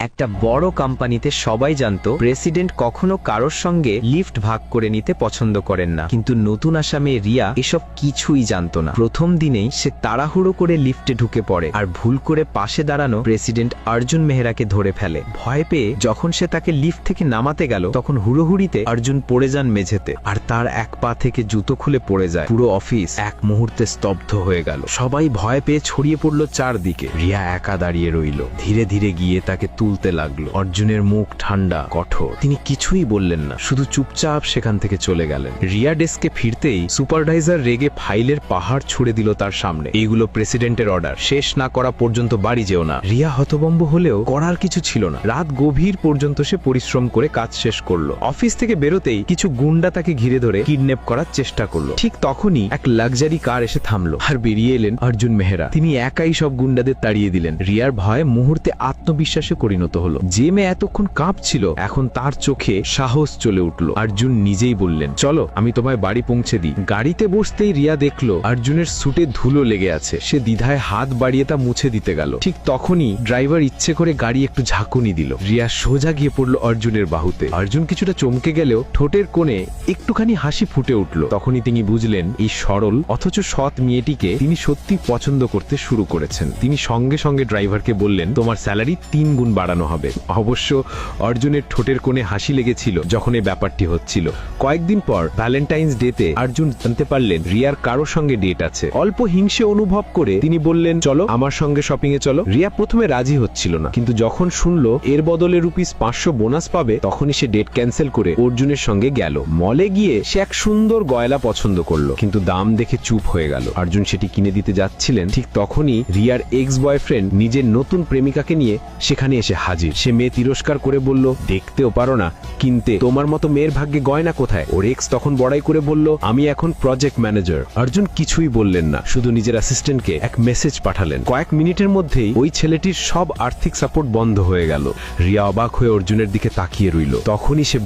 একটা বড় কোম্পানিতে সবাই জানতো প্রেসিডেন্ট কখনো কারোর সঙ্গে লিফট ভাগ করে নিতে পছন্দ করেন না, কিন্তু নতুন আসা মেয়ে রিয়া এসব কিছুই জানতো না। প্রথম দিনেই সে তাড়াহুড়ো করে লিফটে ঢুকে পড়ে আর ভুল করে পাশে দাঁড়ানো প্রেসিডেন্ট অর্জুন মেহরাকে ধরে ফেলে। ভয় পেয়ে যখন সে তাকে লিফট থেকে নামাতে গেল তখন হুড়োহুড়িতে অর্জুন পড়ে যান মেঝেতে, আর তার এক পা থেকে জুতো খুলে পড়ে যায়। পুরো অফিস এক মুহূর্তে স্তব্ধ হয়ে গেল। সবাই ভয় পেয়ে ছড়িয়ে পড়লো চারদিকে। রিয়া একা দাঁড়িয়ে রইল, ধীরে ধীরে গিয়ে তাকে তুলতে লাগলো। অর্জুনের মুখ ঠান্ডা কঠোর, তিনি কিছুই বললেন না, শুধু চুপচাপ সেখান থেকে চলে গেলেন। রিয়া ডেস্কে ফিরতেই সুপারভাইজার রেগে ফাইলের পাহাড় ছুড়ে দিল তার সামনে। এইগুলো প্রেসিডেন্টের অর্ডার, শেষ না করা পর্যন্ত বাড়ি যেও না। রিয়া হতভম্ব হলেও করার কিছু ছিল না। রাত গভীর পর্যন্ত সে পরিশ্রম করে কাজ শেষ করলো। অফিস থেকে বেরোতেই কিছু গুন্ডা তাকে ঘিরে ধরে কিডন্যাপ করার চেষ্টা করলো। ঠিক তখনই এক লাক্সারি কার এসে থামলো আর বেরিয়ে এলেন অর্জুন মেহরা। তিনি একাই সব গুন্ডাদের তাড়িয়ে দিলেন। রিয়ার ভয় মুহূর্তে আত্মবিশ্বাসে পরিণত হলো। যে মেয়ে এতক্ষণ কাঁপছিল এখন তার চোখে সাহস চলে উঠল। অর্জুন নিজেই বললেন, চলো আমি তোমায় বাড়ি পৌঁছে দিই। গাড়িতে বসতেই রিয়া দেখলো অর্জুনের সুটে ধুলো লেগে আছে। সে দ্বিধায় হাত বাড়িয়ে তা মুছে দিতে গেল। ঠিক তখনই ড্রাইভার ইচ্ছে করে গাড়ি একটু ঝাঁকুনি দিল। রিয়া সোজা গিয়ে পড়লো অর্জুনের বাহুতে। অর্জুন কিছুটা চমকে গেলেও ঠোঁটের কোণে একটুখানি হাসি ফুটে উঠল। তখনই তিনি বুঝলেন এই সরল অথচ সৎ মেয়েটিকে তিনি সত্যি পছন্দ করতে শুরু করেছেন। তিনি সঙ্গে সঙ্গে ড্রাইভারকে বললেন, তোমার স্যালারি 3 গুণ বাড়ানো হবে। অবশ্য অর্জুনের ঠোঁটের কোণে হাসি লেগেছিল যখন এই ব্যাপারটি হচ্ছিল। কয়েকদিন পর ভ্যালেন্টাইন্স ডেতে অর্জুন জানতে পারলেন রিয়ার কারোর সঙ্গে ডেট আছে। অল্প হিংসে অনুভব করে তিনি বললেন, চলো আমার সঙ্গে শপিং এ চলো। রিয়া প্রথমে রাজি হচ্ছিল না, কিন্তু যখন শুনলো এর বদলে ₹500 বোনাস পাবে তখনই সে ডেট ক্যান্সেল করে অর্জুনের সঙ্গে গেল। মলে গিয়ে সে এক সুন্দর গয়লা পছন্দ করলো, কিন্তু দাম দেখে চুপ হয়ে গেল। অর্জুন সেটি কিনে দিতে যাচ্ছিলেন, ঠিক তখনই রিয়ার এক্স বয়ফ্রেন্ড নিজের নতুন প্রেমিকাকে নিয়ে সেখানে এসে হাজির। সে মেয়ে তিরস্কার করে বলল, দেখতেও পারো না কিনতে, তোমার মতো মেয়ের ভাগ্যে গয়না কোথায়? ওর এক্স তখন বড়াই করে বলল, আমি এখন প্রজেক্ট ম্যানেজার। অর্জুন কিছুই বললেন না, শুধু নিজের অ্যাসিস্ট্যান্টকে এক মেসেজ পাঠালেন। কয়েক মিনিটের মধ্যেই ওই ছেলেটির সব আর্থিক সাপোর্ট বন্ধ হয়ে গেল। রিয়া অবাক হয়ে অর্জুনের দিকে তাকিয়ে রইল। তখনই সে